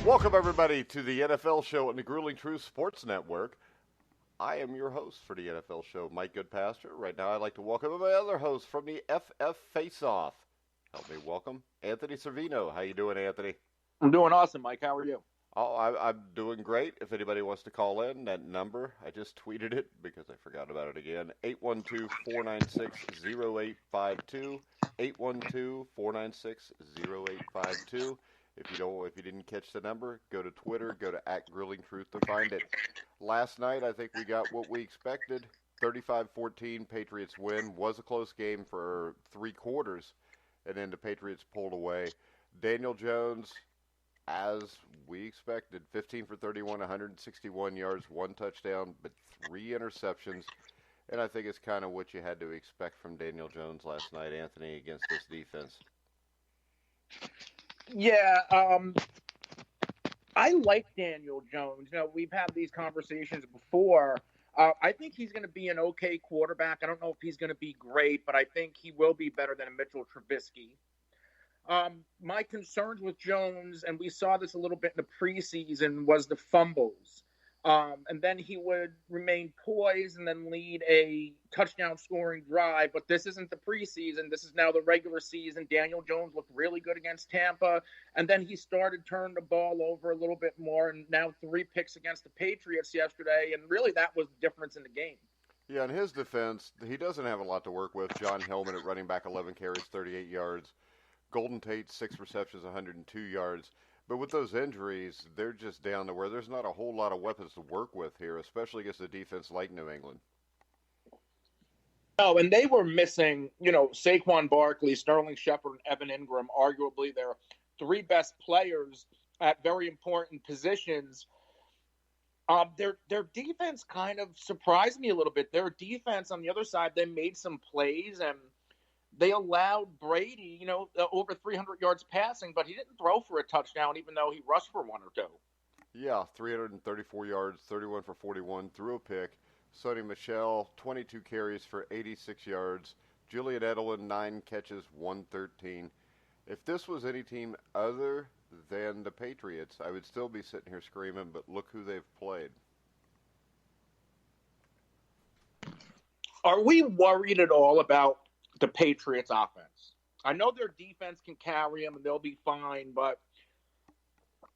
Welcome, everybody, to the NFL Show on the Grueling Truth Sports Network. I am your host for the NFL Show, Mike Goodpaster. Right now, I'd like to welcome my other host from the FF Face-Off. Help me welcome Anthony Cervino. How you doing, Anthony? I'm doing awesome, Mike. How are you? Oh, I'm doing great. If anybody wants to call in, that number, I just tweeted it because I forgot about it again, 812-496-0852, 812-496-0852. If you didn't catch the number, go to Twitter, go to @GrillingTruth to find it. Last night, I think we got what we expected. 35-14, Patriots win. Was a close game for 3 quarters, and then the Patriots pulled away. Daniel Jones, as we expected, 15 for 31, 161 yards, 1 touchdown, but 3 interceptions. And I think it's kind of what you had to expect from Daniel Jones last night, Anthony, against this defense. Yeah, I like Daniel Jones. You know, we've had these conversations before. I think he's going to be an okay quarterback. I don't know if he's going to be great, but I think he will be better than Mitchell Trubisky. My concerns with Jones, and we saw this a little bit in the preseason, was the fumbles. And then he would remain poised and then lead a touchdown scoring drive. But this isn't the preseason. This is now the regular season. Daniel Jones looked really good against Tampa. And then he started turning the ball over a little bit more. And now 3 picks against the Patriots yesterday. And really that was the difference in the game. Yeah, in his defense, he doesn't have a lot to work with. John Hillman at running back, 11 carries, 38 yards. Golden Tate, 6 receptions, 102 yards. But with those injuries, they're just down to where there's not a whole lot of weapons to work with here, especially against a defense like New England. Oh, and they were missing, Saquon Barkley, Sterling Shepard, and Evan Ingram, arguably their 3 best players at very important positions. Their defense kind of surprised me a little bit. Their defense on the other side, they made some plays, and they allowed Brady, over 300 yards passing, but he didn't throw for a touchdown, even though he rushed for 1 or 2. Yeah, 334 yards, 31 for 41, threw a pick. Sonny Michel, 22 carries for 86 yards. Julian Edelman, 9 catches, 113. If this was any team other than the Patriots, I would still be sitting here screaming, but look who they've played. Are we worried at all about the Patriots offense? I know their defense can carry them and they'll be fine, but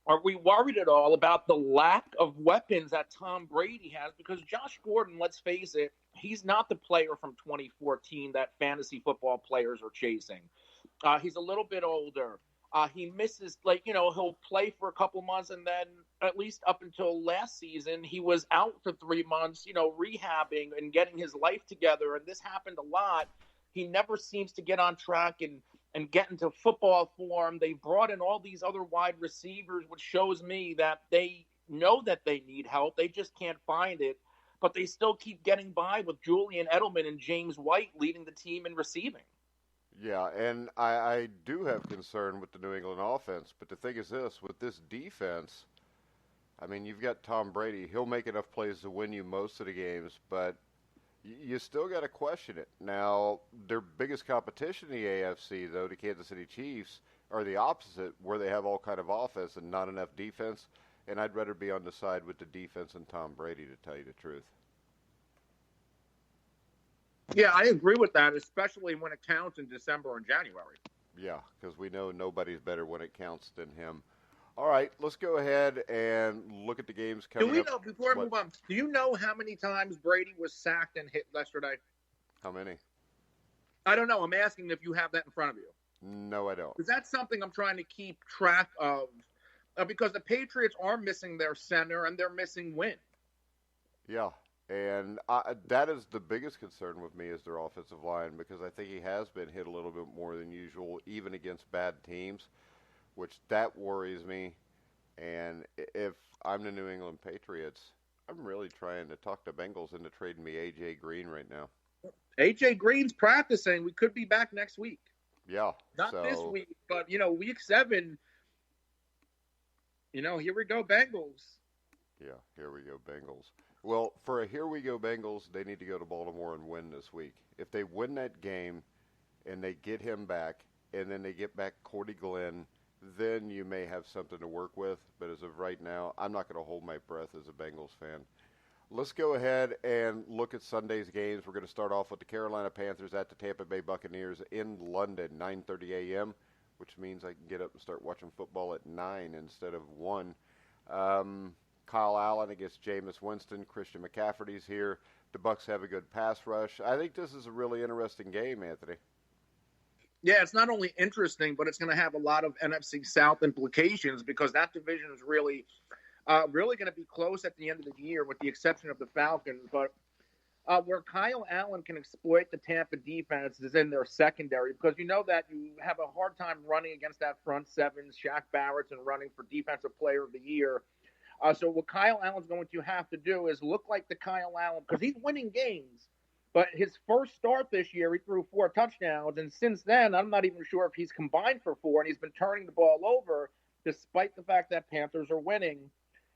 are we worried at all about the lack of weapons that Tom Brady has? Because Josh Gordon, let's face it, he's not the player from 2014 that fantasy football players are chasing. He's a little bit older. He misses, he'll play for a couple months, and then at least up until last season, he was out for 3 months, rehabbing and getting his life together. And this happened a lot. He never seems to get on track and get into football form. They brought in all these other wide receivers, which shows me that they know that they need help. They just can't find it. But they still keep getting by with Julian Edelman and James White leading the team in receiving. Yeah, and I do have concern with the New England offense. But the thing is this, with this defense, I mean, you've got Tom Brady. He'll make enough plays to win you most of the games, but you still got to question it. Now, their biggest competition in the AFC, though, the Kansas City Chiefs, are the opposite, where they have all kind of offense and not enough defense. And I'd rather be on the side with the defense and Tom Brady, to tell you the truth. Yeah, I agree with that, especially when it counts in December and January. Yeah, because we know nobody's better when it counts than him. All right, let's go ahead and look at the games coming up. Do we know, before I move on, do you know how many times Brady was sacked and hit yesterday? How many? I don't know. I'm asking if you have that in front of you. No, I don't. Because that's something I'm trying to keep track of, because the Patriots are missing their center and they're missing Wynn. Yeah, and that is the biggest concern with me is their offensive line, because I think he has been hit a little bit more than usual, even against bad teams, which that worries me. And if I'm the New England Patriots, I'm really trying to talk the Bengals into trading me A.J. Green right now. A.J. Green's practicing. We could be back next week. Yeah. Not this So week, but week 7. Here we go, Bengals. yeah, here we go, Bengals. Well, for a here we go Bengals, they need to go to Baltimore and win this week. If they win that game and they get him back, and then they get back Cordy Glenn, then you may have something to work with. But as of right now, I'm not going to hold my breath as a Bengals fan. Let's go ahead and look at Sunday's games. We're going to start off with the Carolina Panthers at the Tampa Bay Buccaneers in London, 9:30 a.m., which means I can get up and start watching football at 9 instead of 1. Kyle Allen against Jameis Winston. Christian McCaffrey's here. The Bucs have a good pass rush. I think this is a really interesting game, Anthony. Yeah, it's not only interesting, but it's going to have a lot of NFC South implications because that division is really going to be close at the end of the year, with the exception of the Falcons. But where Kyle Allen can exploit the Tampa defense is in their secondary, because you know that you have a hard time running against that front seven, Shaq Barrett's, and running for Defensive Player of the Year. So what Kyle Allen's going to have to do is look like the Kyle Allen, because he's winning games. But his first start this year, he threw 4 touchdowns. And since then, I'm not even sure if he's combined for 4. And he's been turning the ball over despite the fact that Panthers are winning.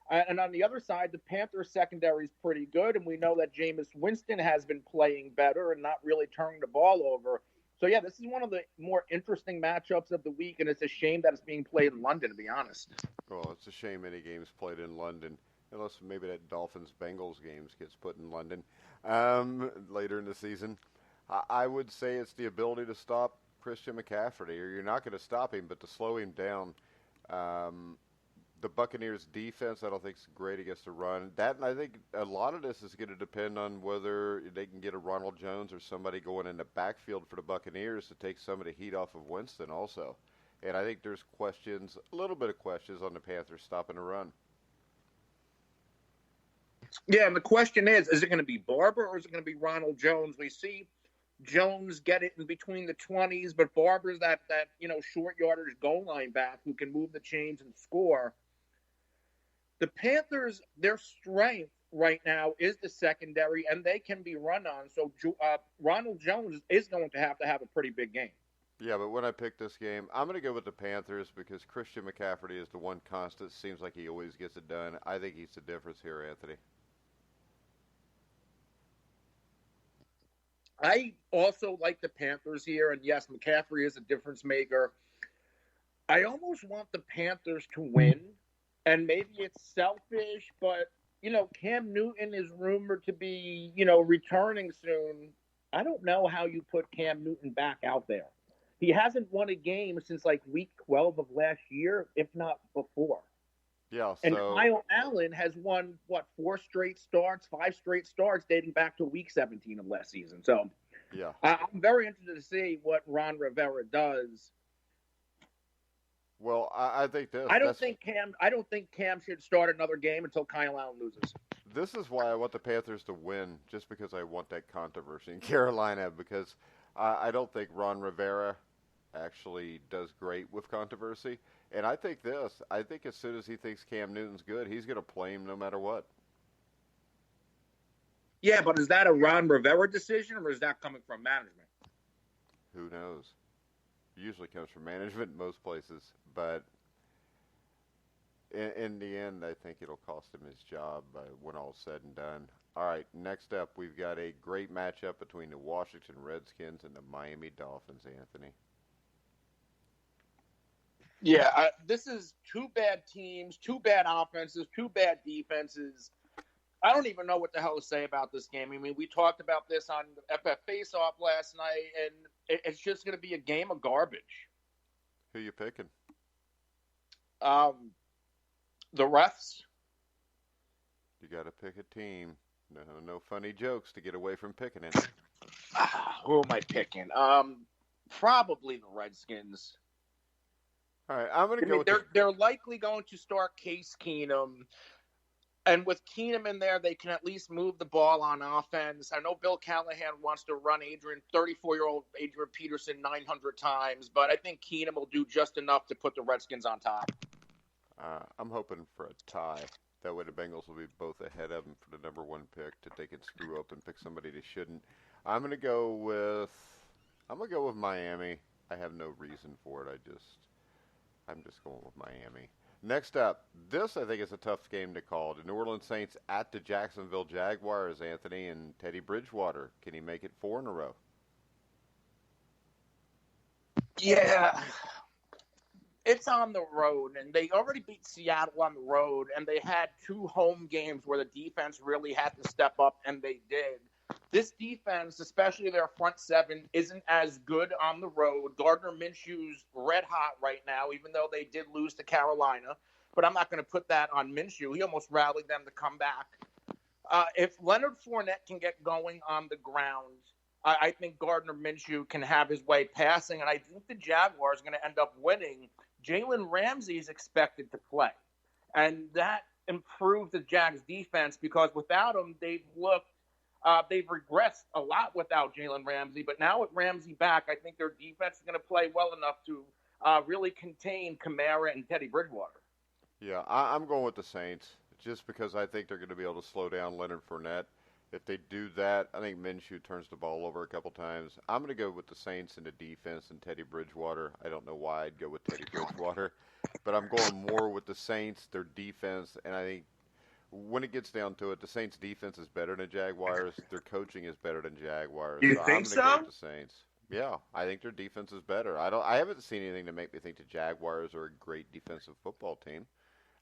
And on the other side, the Panthers secondary is pretty good. And we know that Jameis Winston has been playing better and not really turning the ball over. So, yeah, this is one of the more interesting matchups of the week. And it's a shame that it's being played in London, to be honest. Well, it's a shame any games played in London, unless maybe that Dolphins-Bengals games gets put in London later in the season. I would say it's the ability to stop Christian McCaffrey, or you're not going to stop him, but to slow him down. The Buccaneers' defense, I don't think, is great against the run. And I think a lot of this is going to depend on whether they can get a Ronald Jones or somebody going in the backfield for the Buccaneers to take some of the heat off of Winston also. And I think there's questions, a little bit of questions on the Panthers stopping the run. Yeah, and the question is it going to be Barber or is it going to be Ronald Jones? We see Jones get it in between the 20s, but Barber's that short yardage goal line back who can move the chains and score. The Panthers, their strength right now is the secondary, and they can be run on. So Ronald Jones is going to have a pretty big game. Yeah, but when I pick this game, I'm going to go with the Panthers because Christian McCaffrey is the one constant. Seems like he always gets it done. I think he's the difference here, Anthony. I also like the Panthers here, and yes, McCaffrey is a difference maker. I almost want the Panthers to win, and maybe it's selfish, but, Cam Newton is rumored to be, returning soon. I don't know how you put Cam Newton back out there. He hasn't won a game since like week 12 of last year, if not before. Yeah, so... And Kyle Allen has won, 5 straight starts dating back to week 17 of last season. So yeah, I'm very interested to see what Ron Rivera does. Well, I think this. I don't think Cam should start another game until Kyle Allen loses. This is why I want the Panthers to win, just because I want that controversy in Carolina, because I don't think Ron Rivera actually does great with controversy. And I think as soon as he thinks Cam Newton's good, he's going to play him no matter what. Yeah, but is that a Ron Rivera decision, or is that coming from management? Who knows? It usually comes from management in most places, but in the end, I think it'll cost him his job when all's said and done. All right, next up, we've got a great matchup between the Washington Redskins and the Miami Dolphins, Anthony. Yeah, this is 2 bad teams, 2 bad offenses, 2 bad defenses. I don't even know what the hell to say about this game. I mean, we talked about this on FF Face-Off last night, and it's just going to be a game of garbage. Who you picking? The refs. You got to pick a team. No funny jokes to get away from picking it. Who am I picking? Probably the Redskins. All right, I'm going to go with they're likely going to start Case Keenum. And with Keenum in there, they can at least move the ball on offense. I know Bill Callahan wants to run 34-year-old Adrian Peterson 900 times, but I think Keenum will do just enough to put the Redskins on top. I'm hoping for a tie. That way the Bengals will be both ahead of them for the number 1 pick, that they can screw up and pick somebody they shouldn't. I'm going to go with Miami. I have no reason for it. I'm just going with Miami. Next up, this I think is a tough game to call. The New Orleans Saints at the Jacksonville Jaguars, Anthony, and Teddy Bridgewater. Can he make it 4 in a row? Yeah. It's on the road, and they already beat Seattle on the road, and they had 2 home games where the defense really had to step up, and they did. This defense, especially their front 7, isn't as good on the road. Gardner Minshew's red hot right now, even though they did lose to Carolina. But I'm not going to put that on Minshew. He almost rallied them to come back. If Leonard Fournette can get going on the ground, I think Gardner Minshew can have his way passing, and I think the Jaguars are going to end up winning. Jalen Ramsey is expected to play, and that improved the Jags' defense because without him, they've regressed a lot without Jalen Ramsey. But now with Ramsey back, I think their defense is going to play well enough to really contain Kamara and Teddy Bridgewater. Yeah, I'm going with the Saints just because I think they're going to be able to slow down Leonard Fournette. If they do that, I think Minshew turns the ball over a couple times. I'm going to go with the Saints in the defense and Teddy Bridgewater. I don't know why I'd go with Teddy Bridgewater, but I'm going more with the Saints, their defense, and I think when it gets down to it, the Saints' defense is better than Jaguars. Their coaching is better than Jaguars. You think I'm going to go with the so? Saints. Yeah, I think their defense is better. I haven't seen anything to make me think the Jaguars are a great defensive football team.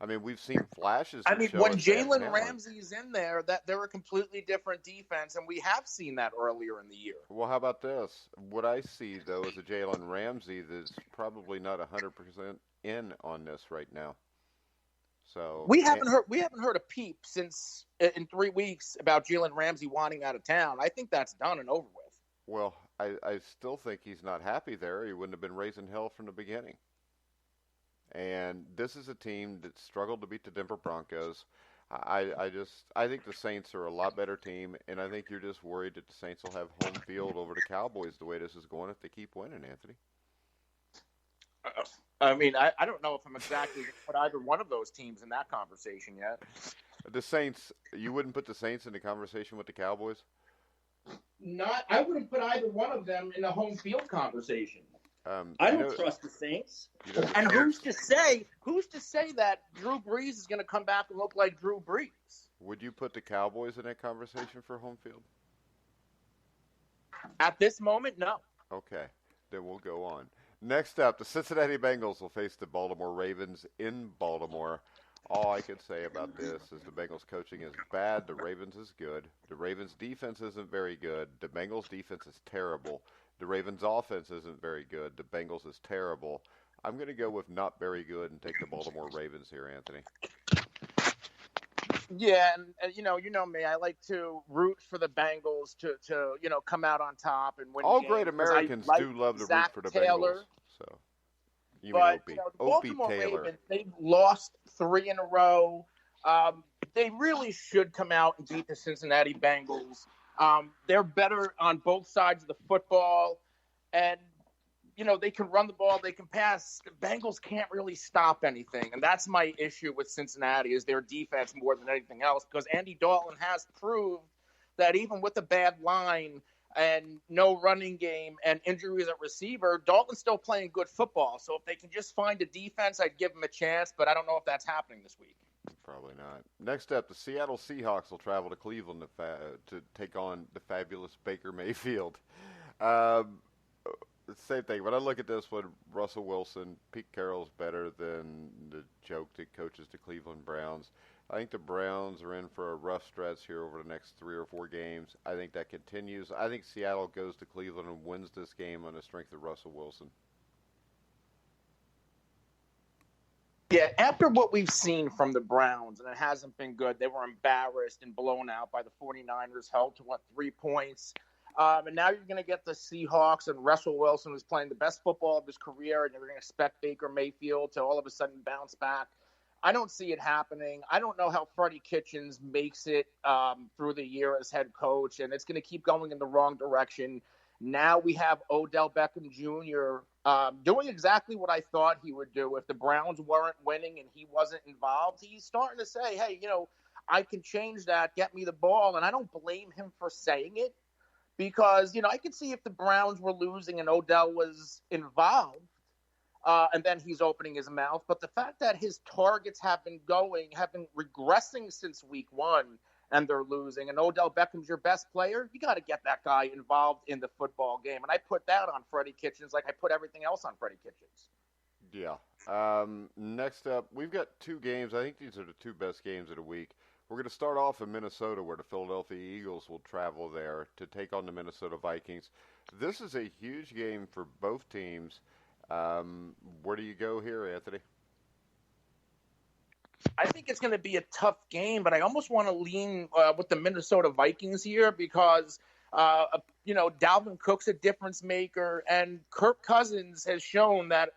I mean, we've seen flashes. I mean, when Jalen Ramsey's in there, that they're a completely different defense, and we have seen that earlier in the year. Well, how about this? What I see, though, is a Jalen Ramsey that's probably not 100% in on this right now. So we haven't heard a peep since in 3 weeks about Jalen Ramsey wanting out of town. I think that's done and over with. Well, I still think he's not happy there. He wouldn't have been raising hell from the beginning. And this is a team that struggled to beat the Denver Broncos. I think the Saints are a lot better team, and I think you're just worried that the Saints will have home field over the Cowboys the way this is going if they keep winning, Anthony. I mean, I don't know if I'm exactly going to put either one of those teams in that conversation yet. The Saints, you wouldn't put the Saints in the conversation with the Cowboys? I wouldn't put either one of them in a home field conversation. I don't trust the Saints. And who's to say that Drew Brees is going to come back and look like Drew Brees? Would you put the Cowboys in that conversation for home field? At this moment, no. Okay, then we'll go on. Next up, the Cincinnati Bengals will face the Baltimore Ravens in Baltimore. All I can say about this is the Bengals coaching is bad, the Ravens is good. The Ravens defense isn't very good. The Bengals defense is terrible. The Ravens offense isn't very good. The Bengals is terrible. I'm going to go with not very good and take the Baltimore Ravens here, Anthony. Yeah, and you know me. I like to root for the Bengals to come out on top and win. All games, great Americans do love to root for the Bengals. So, the Baltimore Ravens, they've lost 3 in a row. They really should come out and beat the Cincinnati Bengals. They're better on both sides of the football, and they can run the ball, they can pass. The Bengals can't really stop anything, and that's my issue with Cincinnati is their defense more than anything else, because Andy Dalton has proved that even with a bad line and no running game and injuries at receiver, Dalton's still playing good football. So if they can just find a defense, I'd give them a chance, but I don't know if that's happening this week. Probably not. Next up, the Seattle Seahawks will travel to Cleveland to take on the fabulous Baker Mayfield. Same thing. When I look at this one, Russell Wilson, Pete Carroll's better than the joke that coaches the Cleveland Browns. I think the Browns are in for a rough stretch here over the next 3 or 4 games. I think that continues. I think Seattle goes to Cleveland and wins this game on the strength of Russell Wilson. Yeah, after what we've seen from the Browns, and it hasn't been good, they were embarrassed and blown out by the 49ers, held to 3 points. And now you're going to get the Seahawks, and Russell Wilson was playing the best football of his career, and you're going to expect Baker Mayfield to all of a sudden bounce back. I don't see it happening. I don't know how Freddie Kitchens makes it through the year as head coach, and it's going to keep going in the wrong direction. Now we have Odell Beckham Jr. Doing exactly what I thought he would do. If the Browns weren't winning and he wasn't involved, he's starting to say, hey, I can change that, get me the ball. And I don't blame him for saying it, because, I could see if the Browns were losing and Odell was involved, and then he's opening his mouth. But the fact that his targets have been regressing since week 1, and they're losing, and Odell Beckham's your best player, you got to get that guy involved in the football game. And I put that on Freddie Kitchens like I put everything else on Freddie Kitchens. Yeah. Next up, we've got 2 games. I think these are the 2 best games of the week. We're going to start off in Minnesota, where the Philadelphia Eagles will travel there to take on the Minnesota Vikings. This is a huge game for both teams. Where do you go here, Anthony? I think it's going to be a tough game, but I almost want to lean with the Minnesota Vikings here because, Dalvin Cook's a difference maker, and Kirk Cousins has shown that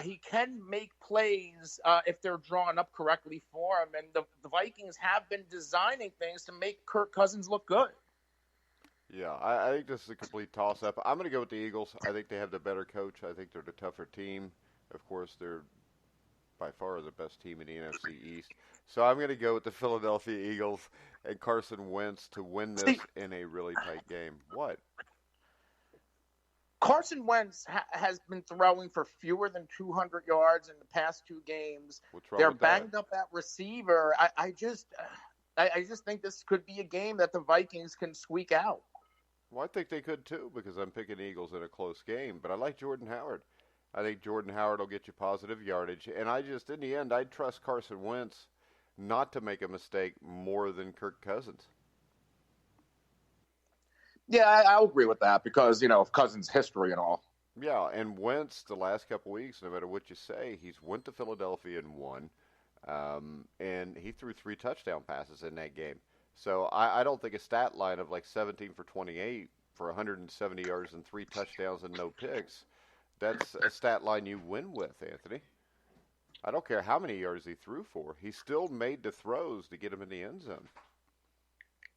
he can make plays if they're drawn up correctly for him. And the Vikings have been designing things to make Kirk Cousins look good. Yeah, I think this is a complete toss-up. I'm going to go with the Eagles. I think they have the better coach. I think they're the tougher team. Of course, they're by far the best team in the NFC East. So I'm going to go with the Philadelphia Eagles and Carson Wentz to win this in a really tight game. What? Carson Wentz has been throwing for fewer than 200 yards in the past 2 games. They're banged up at receiver. I just think this could be a game that the Vikings can squeak out. Well, I think they could too, because I'm picking Eagles in a close game. But I like Jordan Howard. I think Jordan Howard will get you positive yardage. And in the end, I'd trust Carson Wentz not to make a mistake more than Kirk Cousins. Yeah, I'll agree with that because, of Cousins' history and all. Yeah, and Wentz, the last couple weeks, no matter what you say, he's went to Philadelphia and won. And he threw 3 touchdown passes in that game. So I don't think a stat line of like 17 for 28 for 170 yards and 3 touchdowns and no picks, that's a stat line you win with, Anthony. I don't care how many yards he threw for. He still made the throws to get him in the end zone.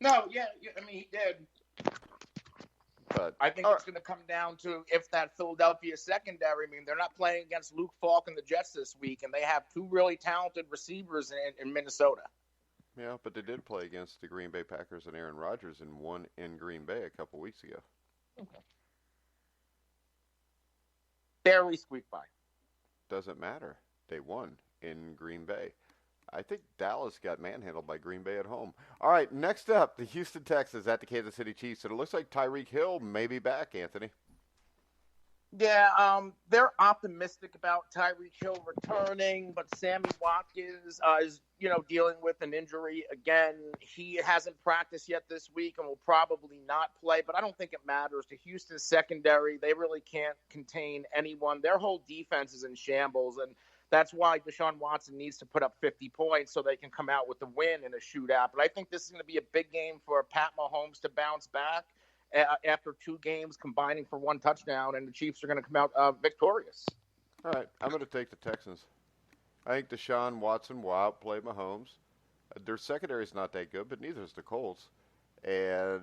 No, yeah, he did. But I think it's going to come down to if that Philadelphia secondary, they're not playing against Luke Falk and the Jets this week, and they have 2 really talented receivers in Minnesota. Yeah, but they did play against the Green Bay Packers and Aaron Rodgers and won in Green Bay a couple weeks ago. Okay. Barely squeaked by. Doesn't matter. They won in Green Bay. I think Dallas got manhandled by Green Bay at home. All right, next up, the Houston Texans at the Kansas City Chiefs. And it looks like Tyreek Hill may be back, Anthony. Yeah, they're optimistic about Tyreek Hill returning, but Sammy Watkins is, dealing with an injury again. He hasn't practiced yet this week and will probably not play, but I don't think it matters. The Houston secondary, they really can't contain anyone. Their whole defense is in shambles, and that's why Deshaun Watson needs to put up 50 points so they can come out with a win in a shootout. But I think this is going to be a big game for Pat Mahomes to bounce back after 2 games combining for 1 touchdown, and the Chiefs are going to come out victorious. All right, I'm going to take the Texans. I think Deshaun Watson will outplay Mahomes. Their secondary is not that good, but neither is the Colts. And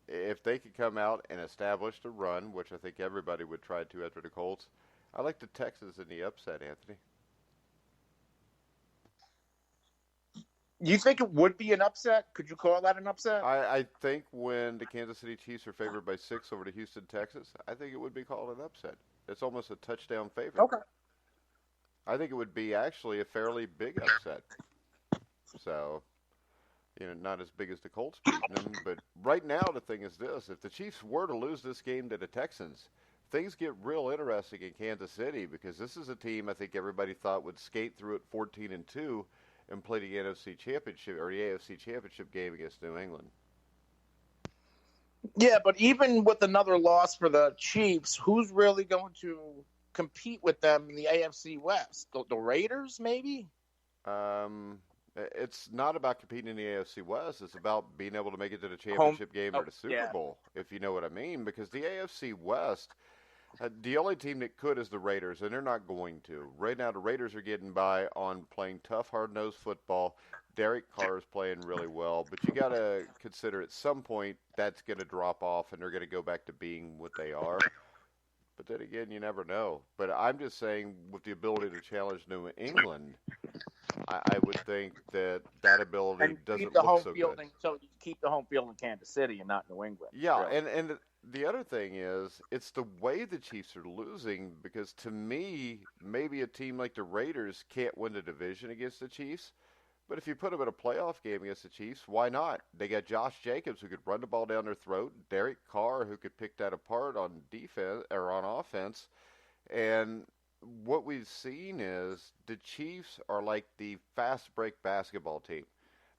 if they could come out and establish the run, which I think everybody would try to after the Colts, I like the Texans in the upset, Anthony. You think it would be an upset? Could you call that an upset? I think when the Kansas City Chiefs are favored by 6 over the Houston Texans, I think it would be called an upset. It's almost a touchdown favorite. Okay. I think it would be actually a fairly big upset. So, not as big as the Colts beating them. But right now the thing is this. If the Chiefs were to lose this game to the Texans, things get real interesting in Kansas City because this is a team I think everybody thought would skate through at 14-2 and play the NFC Championship or the AFC Championship game against New England. Yeah, but even with another loss for the Chiefs, who's really going to compete with them in the AFC West? The Raiders, maybe? It's not about competing in the AFC West. It's about being able to make it to the championship game or the Super Bowl, if you know what I mean. Because the AFC West, the only team that could is the Raiders, and they're not going to. Right now, the Raiders are getting by on playing tough, hard-nosed football. Derek Carr is playing really well, but you got to consider at some point that's going to drop off, and they're going to go back to being what they are. But then again, you never know. But I'm just saying, with the ability to challenge New England, I would think that ability And keep doesn't the look home so field, good. so you keep the home field in Kansas City and not New England. Yeah, Really. and the other thing is, it's the way the Chiefs are losing because to me, maybe a team like the Raiders can't win the division against the Chiefs. But if you put them in a playoff game against the Chiefs, why not? They got Josh Jacobs who could run the ball down their throat, Derek Carr who could pick that apart on defense or on offense. And what we've seen is the Chiefs are like the fast break basketball team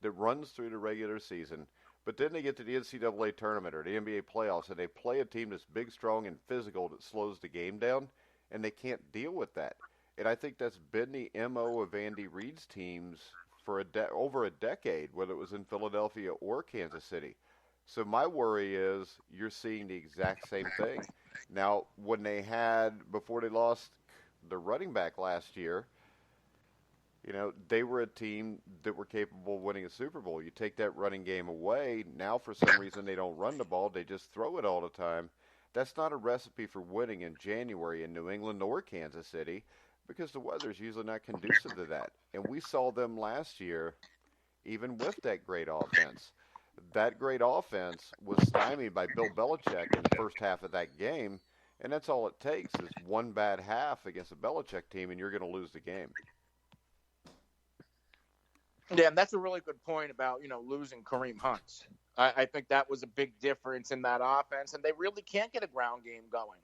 that runs through the regular season, but then they get to the NCAA tournament or the NBA playoffs and they play a team that's big, strong, and physical that slows the game down, and they can't deal with that. And I think that's been the MO of Andy Reid's teams for over a decade, whether it was in Philadelphia or Kansas City. So my worry is you're seeing the exact same thing. Now, when before they lost the running back last year, they were a team that were capable of winning a Super Bowl. You take that running game away, now for some reason they don't run the ball, they just throw it all the time. That's not a recipe for winning in January in New England or Kansas City because the weather's usually not conducive to that. And we saw them last year, even with that great offense. That great offense was stymied by Bill Belichick in the first half of that game, and that's all it takes is one bad half against a Belichick team, and you're going to lose the game. Yeah, and that's a really good point about, losing Kareem Hunt. I think that was a big difference in that offense, and they really can't get a ground game going.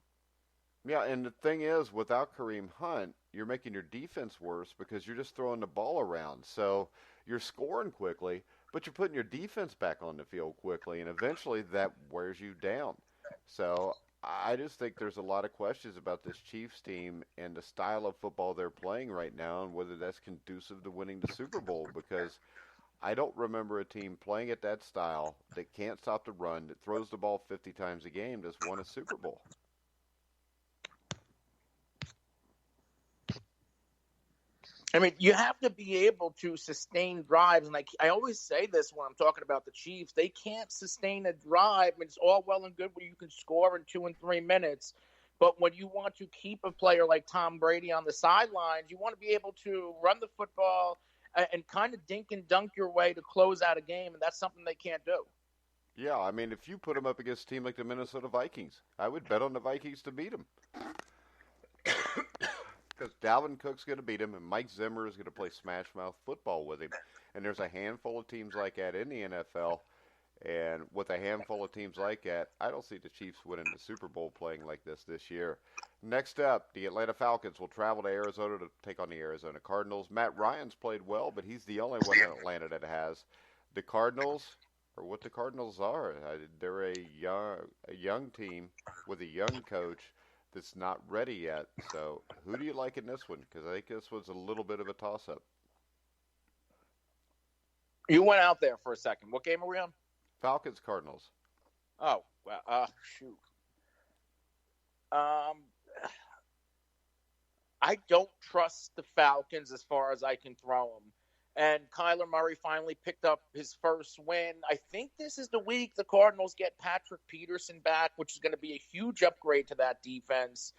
Yeah, and the thing is, without Kareem Hunt, you're making your defense worse because you're just throwing the ball around. So you're scoring quickly, but you're putting your defense back on the field quickly, and eventually that wears you down. So I just think there's a lot of questions about this Chiefs team and the style of football they're playing right now and whether that's conducive to winning the Super Bowl because I don't remember a team playing at that style that can't stop the run, that throws the ball 50 times a game, that's won a Super Bowl. I mean, you have to be able to sustain drives. And I always say this when I'm talking about the Chiefs. They can't sustain a drive. I mean, it's all well and good where you can score in 2 and 3 minutes. But when you want to keep a player like Tom Brady on the sidelines, you want to be able to run the football and kind of dink and dunk your way to close out a game. And that's something they can't do. Yeah, I mean, if you put them up against a team like the Minnesota Vikings, I would bet on the Vikings to beat them. Because Dalvin Cook's going to beat him, and Mike Zimmer is going to play smash mouth football with him. And there's a handful of teams like that in the NFL. And with a handful of teams like that, I don't see the Chiefs winning the Super Bowl playing like this year. Next up, the Atlanta Falcons will travel to Arizona to take on the Arizona Cardinals. Matt Ryan's played well, but he's the only one in Atlanta that has. The Cardinals are what the Cardinals are. They're a young team with a young coach that's not ready yet. So who do you like in this one? Because I think this was a little bit of a toss-up. You went out there for a second. What game are we on? Falcons, Cardinals. Oh, well, shoot. I don't trust the Falcons as far as I can throw them. And Kyler Murray finally picked up his first win. I think this is the week the Cardinals get Patrick Peterson back, which is going to be a huge upgrade to that defense.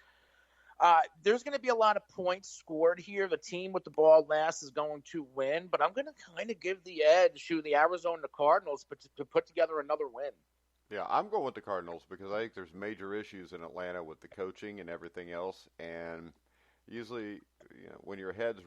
There's going to be a lot of points scored here. The team with the ball last is going to win, but I'm going to kind of give the edge to the Arizona Cardinals to put together another win. Yeah, I'm going with the Cardinals because I think there's major issues in Atlanta with the coaching and everything else. And usually, when your head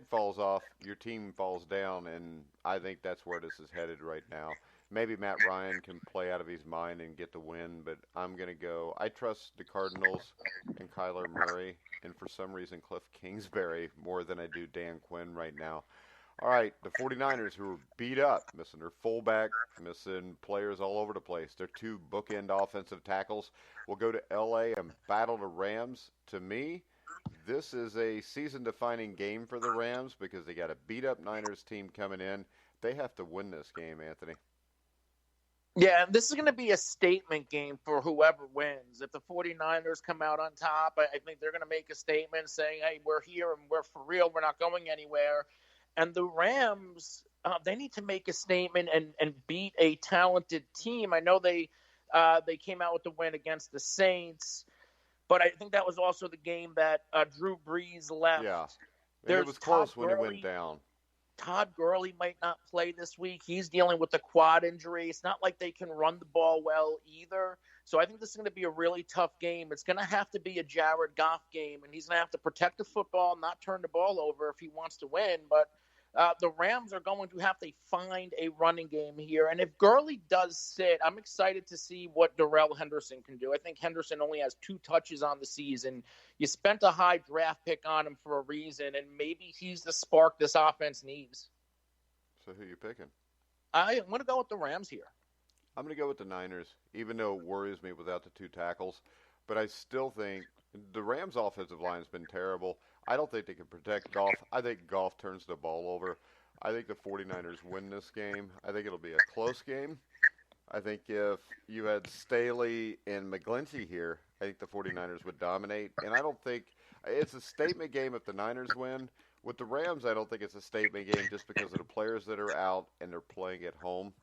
falls off, your team falls down, and I think that's where this is headed right now. Maybe Matt Ryan can play out of his mind and get the win, but I'm going to go. I trust the Cardinals and Kyler Murray, and for some reason Cliff Kingsbury more than I do Dan Quinn right now. All right, the 49ers who are beat up, missing their fullback, missing players all over the place. Their two bookend offensive tackles will go to L.A. and battle the Rams. To me, this is a season-defining game for the Rams because they got a beat-up Niners team coming in. They have to win this game, Anthony. Yeah, this is going to be a statement game for whoever wins. If the 49ers come out on top, I think they're going to make a statement saying, hey, we're here and we're for real. We're not going anywhere. And the Rams, they need to make a statement and beat a talented team. I know they came out with the win against the Saints, but I think that was also the game that Drew Brees left. Yeah, and it was close when it went down. Todd Gurley might not play this week. He's dealing with a quad injury. It's not like they can run the ball well either. So I think this is going to be a really tough game. It's going to have to be a Jared Goff game, and he's going to have to protect the football, not turn the ball over if he wants to win. But the Rams are going to have to find a running game here. And if Gurley does sit, I'm excited to see what Darrell Henderson can do. I think Henderson only has 2 touches on the season. You spent a high draft pick on him for a reason, and maybe he's the spark this offense needs. So who are you picking? I'm going to go with the Rams here. I'm going to go with the Niners, even though it worries me without the 2 tackles. But I still think the Rams' offensive line has been terrible. I don't think they can protect Goff. I think Goff turns the ball over. I think the 49ers win this game. I think it'll be a close game. I think if you had Staley and McGlinchey here, I think the 49ers would dominate. And I don't think it's a statement game if the Niners win. With the Rams, I don't think it's a statement game just because of the players that are out and they're playing at home.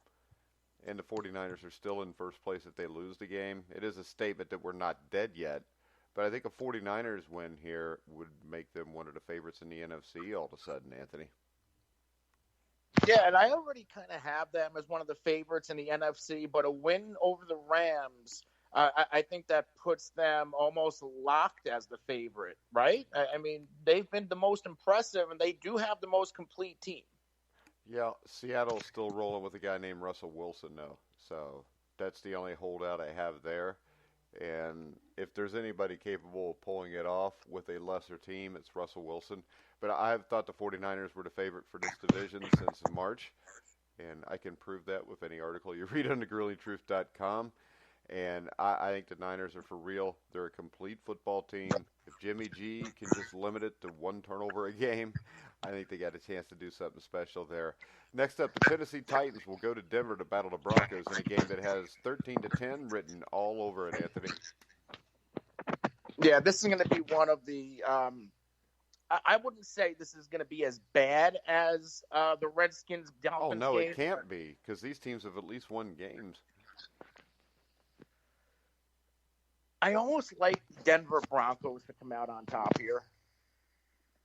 And the 49ers are still in first place if they lose the game. It is a statement that we're not dead yet. But I think a 49ers win here would make them one of the favorites in the NFC all of a sudden, Anthony. Yeah, and I already kind of have them as one of the favorites in the NFC, but a win over the Rams, I think that puts them almost locked as the favorite, right? I mean, they've been the most impressive, and they do have the most complete team. Yeah, Seattle's still rolling with a guy named Russell Wilson, though. So that's the only holdout I have there. And if there's anybody capable of pulling it off with a lesser team, it's Russell Wilson. But I've thought the 49ers were the favorite for this division since March. And I can prove that with any article you read on thegruelingtruth.com. And I think the Niners are for real. They're a complete football team. If Jimmy G can just limit it to 1 turnover a game, I think they got a chance to do something special there. Next up, the Tennessee Titans will go to Denver to battle the Broncos in a game that has 13-10 written all over it, Anthony. Yeah, this is going to be one of the I wouldn't say this is going to be as bad as the Redskins-Dolphins game. Oh, no, game. It can't be because these teams have at least won games. I almost like Denver Broncos to come out on top here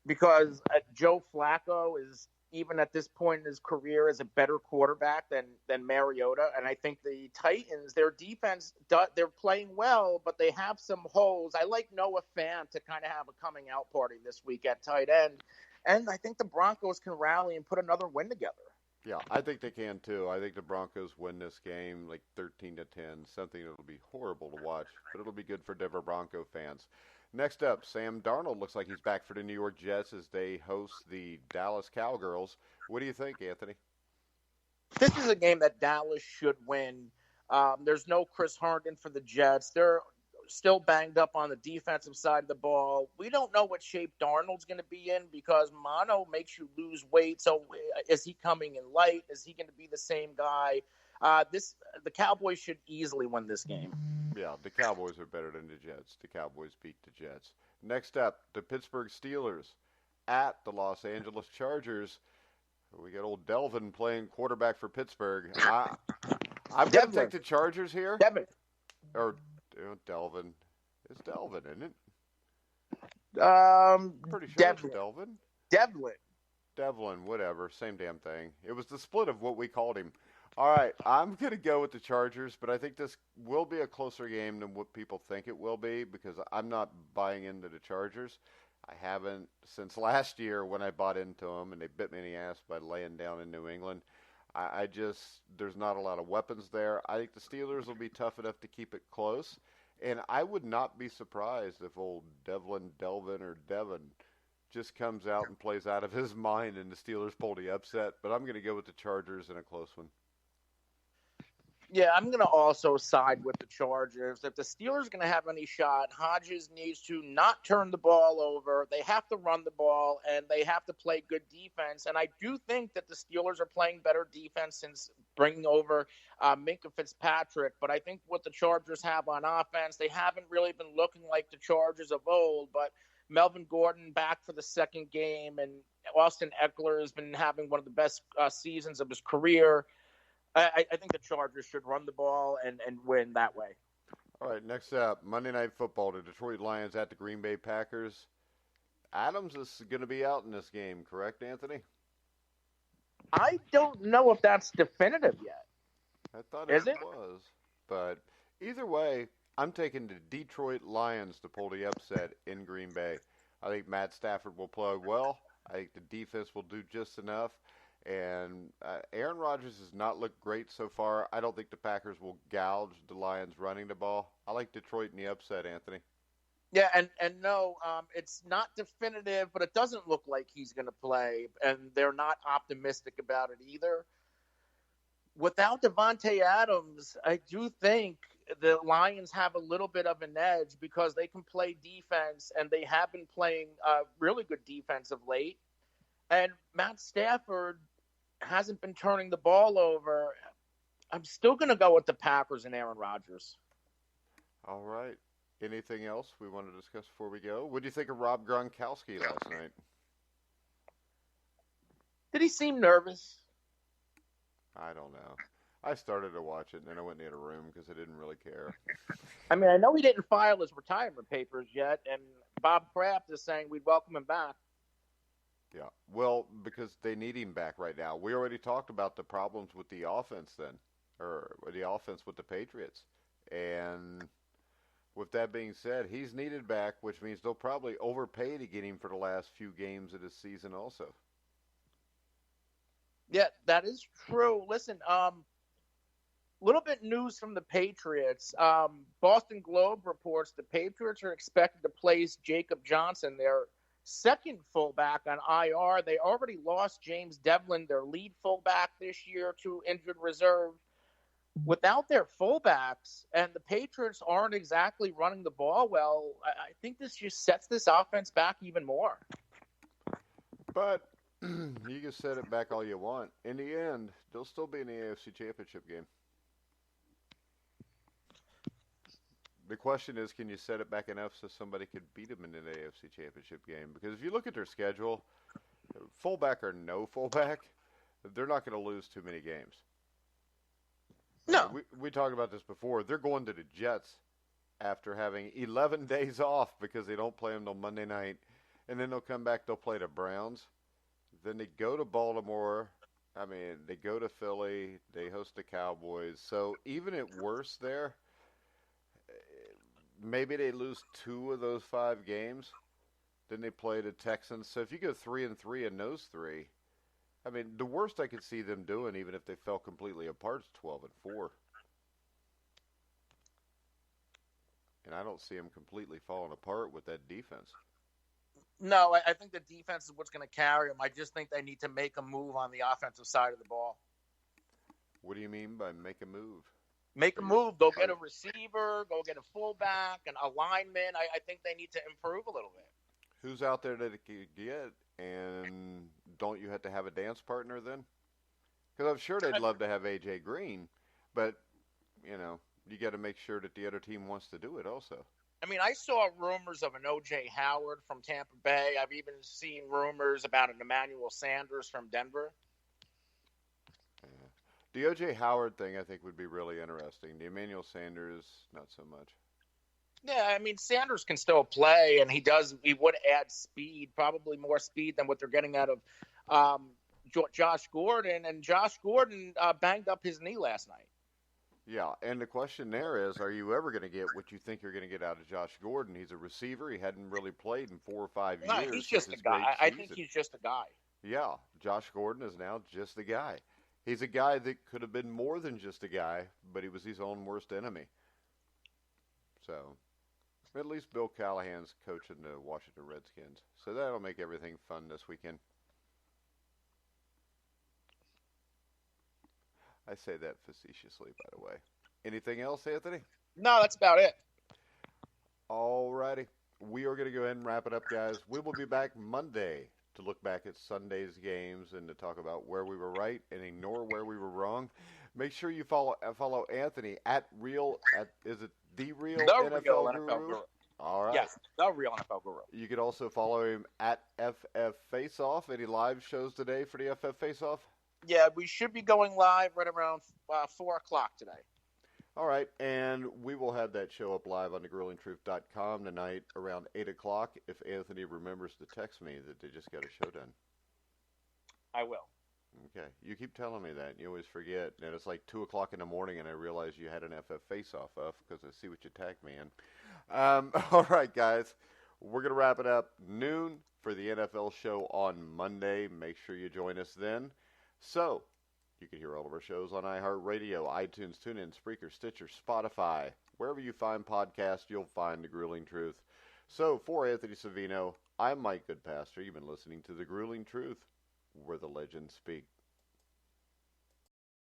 because Joe Flacco is, even at this point in his career, is a better quarterback than Mariota. And I think the Titans, their defense, they're playing well, but they have some holes. I like Noah Fant to kind of have a coming out party this week at tight end. And I think the Broncos can rally and put another win together. Yeah, I think they can too. I think the Broncos win this game like 13-10, something that'll be horrible to watch, but it'll be good for Denver Bronco fans. Next up, Sam Darnold looks like he's back for the New York Jets as they host the Dallas Cowgirls. What do you think, Anthony? This is a game that Dallas should win. There's no Chris Herndon for the Jets. They're still banged up on the defensive side of the ball. We don't know what shape Darnold's going to be in because mono makes you lose weight. So is he coming in light? Is he going to be the same guy? The Cowboys should easily win this game. Yeah, the Cowboys are better than the Jets. The Cowboys beat the Jets. Next up, the Pittsburgh Steelers at the Los Angeles Chargers. We got old Delvin playing quarterback for Pittsburgh. I'm going to take the Chargers here. Delvin. It's Delvin, isn't it? Pretty sure Devlin. it's Delvin. Devlin, whatever. Same damn thing. It was the split of what we called him. All right, I'm going to go with the Chargers, but I think this will be a closer game than what people think it will be because I'm not buying into the Chargers. I haven't since last year when I bought into them, and they bit me in the ass by laying down in New England. There's not a lot of weapons there. I think the Steelers will be tough enough to keep it close, and I would not be surprised if old Delvin just comes out and plays out of his mind and the Steelers pull the upset, but I'm going to go with the Chargers in a close one. Yeah, I'm going to also side with the Chargers. If the Steelers are going to have any shot, Hodges needs to not turn the ball over. They have to run the ball, and they have to play good defense. And I do think that the Steelers are playing better defense since bringing over Minkah Fitzpatrick. But I think what the Chargers have on offense, they haven't really been looking like the Chargers of old. But Melvin Gordon back for the second game, and Austin Eckler has been having one of the best seasons of his career. I think the Chargers should run the ball and win that way. All right, next up, Monday Night Football, the Detroit Lions at the Green Bay Packers. Adams is going to be out in this game, correct, Anthony? I don't know if that's definitive yet. I thought Is it it? was. But either way, I'm taking the Detroit Lions to pull the upset in Green Bay. I think Matt Stafford will play well. I think the defense will do just enough. And Aaron Rodgers has not looked great so far. I don't think the Packers will gouge the Lions running the ball. I like Detroit in the upset, Anthony. Yeah, and no, it's not definitive, but it doesn't look like he's going to play, and they're not optimistic about it either. Without Devontae Adams, I do think the Lions have a little bit of an edge because they can play defense, and they have been playing really good defense of late. And Matt Stafford hasn't been turning the ball over. I'm still going to go with the Packers and Aaron Rodgers. All right. Anything else we want to discuss before we go? What do you think of Rob Gronkowski last night? Did he seem nervous? I don't know. I started to watch it, and then I went in a room because I didn't really care. I mean, I know he didn't file his retirement papers yet, and Bob Kraft is saying we'd welcome him back. Yeah, well, because they need him back right now. We already talked about the problems with the offense then, or the offense with the Patriots. And with that being said, he's needed back, which means they'll probably overpay to get him for the last few games of this season also. Yeah, that is true. Listen, little bit news from the Patriots. Boston Globe reports the Patriots are expected to place Jacob Johnson, their second fullback, on IR. They already lost James Devlin, their lead fullback this year, to injured reserve. Without their fullbacks, and the Patriots aren't exactly running the ball well, I think this just sets this offense back even more. But you can set it back all you want. In the end, they'll still be in the AFC Championship game. The question is, can you set it back enough so somebody could beat them in the AFC Championship game? Because if you look at their schedule, fullback or no fullback, they're not going to lose too many games. No. We talked about this before. They're going to the Jets after having 11 days off because they don't play them till Monday night. And then they'll come back, they'll play the Browns. Then they go to Baltimore. I mean, they go to Philly. They host the Cowboys. So even at worst there, maybe they lose 2 of those 5 games. Then they play the Texans. So if you go 3-3 in those 3, I mean, the worst I could see them doing, even if they fell completely apart, is 12-4. And I don't see them completely falling apart with that defense. No, I think the defense is what's going to carry them. I just think they need to make a move on the offensive side of the ball. What do you mean by make a move? Make a move. Go get a receiver. Go get a fullback, an alignment. I think they need to improve a little bit. Who's out there that it could get? And don't you have to have a dance partner then? Because I'm sure they'd love to have A.J. Green, but, you know, you got to make sure that the other team wants to do it also. I mean, I saw rumors of an O.J. Howard from Tampa Bay. I've even seen rumors about an Emmanuel Sanders from Denver. Yeah. The O.J. Howard thing I think would be really interesting. The Emmanuel Sanders, not so much. Yeah, I mean, Sanders can still play, and he would add speed, probably more speed than what they're getting out of Josh Gordon. And Josh Gordon banged up his knee last night. Yeah, and the question there is, are you ever going to get what you think you're going to get out of Josh Gordon? He's a receiver. He hadn't really played in 4 or 5 years. No, he's just a guy. I think he's just a guy. Yeah, Josh Gordon is now just a guy. He's a guy that could have been more than just a guy, but he was his own worst enemy. So, at least Bill Callahan's coaching the Washington Redskins. So that'll make everything fun this weekend. I say that facetiously, by the way. Anything else, Anthony? No, that's about it. All righty. We are going to go ahead and wrap it up, guys. We will be back Monday to look back at Sunday's games and to talk about where we were right and ignore where we were wrong. Make sure you follow Anthony at is it the real NFL Guru? All right. Yes, the real NFL Guru. You could also follow him at FF Faceoff. Any live shows today for the FF Faceoff? Yeah, we should be going live right around 4 o'clock today. All right, and we will have that show up live on thegrillingtruth.com tonight around 8 o'clock if Anthony remembers to text me that they just got a show done. I will. Okay. You keep telling me that, and you always forget. And it's like 2 o'clock in the morning, and I realize you had an FF face-off of because I see what you tagged me in. All right, guys. We're going to wrap it up noon for the NFL show on Monday. Make sure you join us then. So, you can hear all of our shows on iHeartRadio, iTunes, TuneIn, Spreaker, Stitcher, Spotify. Wherever you find podcasts, you'll find The Grueling Truth. So, for Anthony Cervino, I'm Mike Goodpaster. You've been listening to The Grueling Truth, where the legends speak.